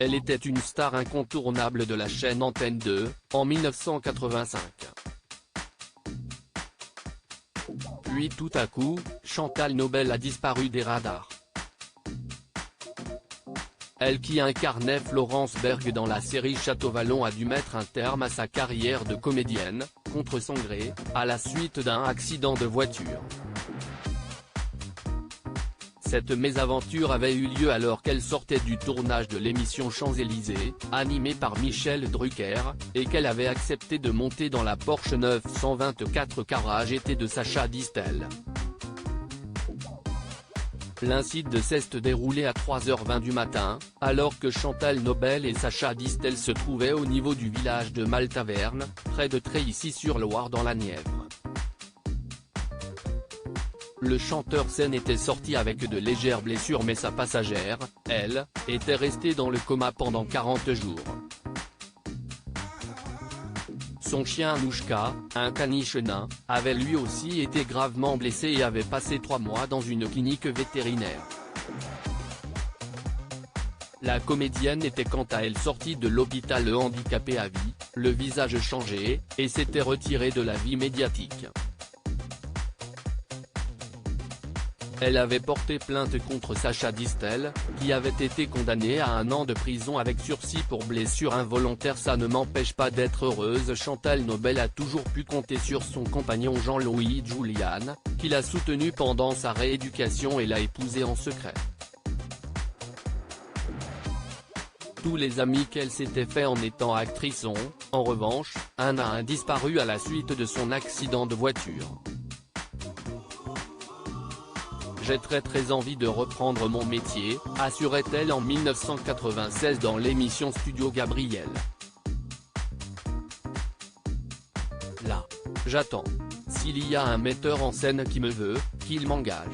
elle était une star incontournable de la chaîne Antenne 2, en 1985. Puis tout à coup, Chantal Nobel a disparu des radars. Elle qui incarnait Florence Berg dans la série Château-Vallon a dû mettre un terme à sa carrière de comédienne, contre son gré, à la suite d'un accident de voiture. Cette mésaventure avait eu lieu alors qu'elle sortait du tournage de l'émission Champs-Élysées, animée par Michel Drucker, et qu'elle avait accepté de monter dans la Porsche 924 Carrera GT de Sacha Distel. L'incident s'est déroulé à 3h20 du matin, alors que Chantal Nobel et Sacha Distel se trouvaient au niveau du village de Maltaverne, près de Tréissy-sur-Loire dans la Nièvre. Le chanteur scène était sorti avec de légères blessures mais sa passagère, elle, était restée dans le coma pendant 40 jours. Son chien Anouchka, un caniche nain, avait lui aussi été gravement blessé et avait passé 3 mois dans une clinique vétérinaire. La comédienne était quant à elle sortie de l'hôpital handicapée à vie, le visage changé, et s'était retirée de la vie médiatique. Elle avait porté plainte contre Sacha Distel, qui avait été condamné à 1 an de prison avec sursis pour blessure involontaire. Ça ne m'empêche pas d'être heureuse. Chantal Nobel a toujours pu compter sur son compagnon Jean-Louis Julian, qui l'a soutenu pendant sa rééducation et l'a épousé en secret. Tous les amis qu'elle s'était fait en étant actrice ont, en revanche, un à un disparu à la suite de son accident de voiture. J'ai très envie de reprendre mon métier, assurait-elle en 1996 dans l'émission Studio Gabriel. Là, j'attends. S'il y a un metteur en scène qui me veut, qu'il m'engage.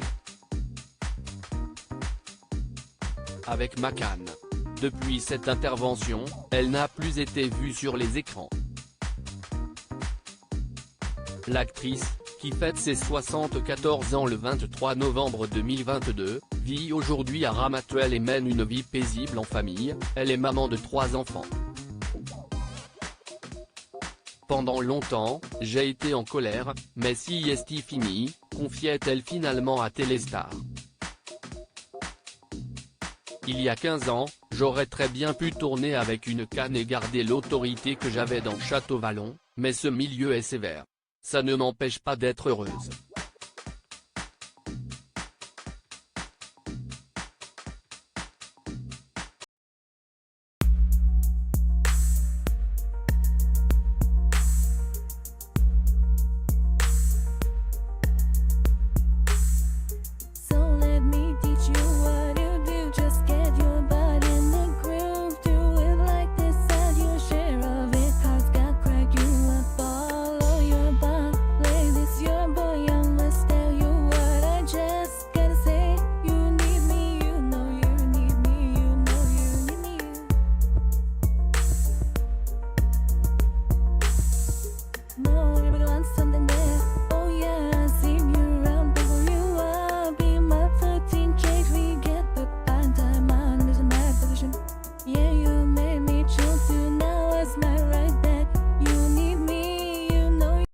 Avec McCann. Depuis cette intervention, elle n'a plus été vue sur les écrans. L'actrice, qui fête ses 74 ans le 23 novembre 2022, vit aujourd'hui à Ramatuelle et mène une vie paisible en famille. Elle est maman de 3 enfants. Pendant longtemps, j'ai été en colère, mais si est fini, confiait-elle finalement à Téléstar. Il y a 15 ans, j'aurais très bien pu tourner avec une canne et garder l'autorité que j'avais dans Château-Vallon, mais ce milieu est sévère. Ça ne m'empêche pas d'être heureuse.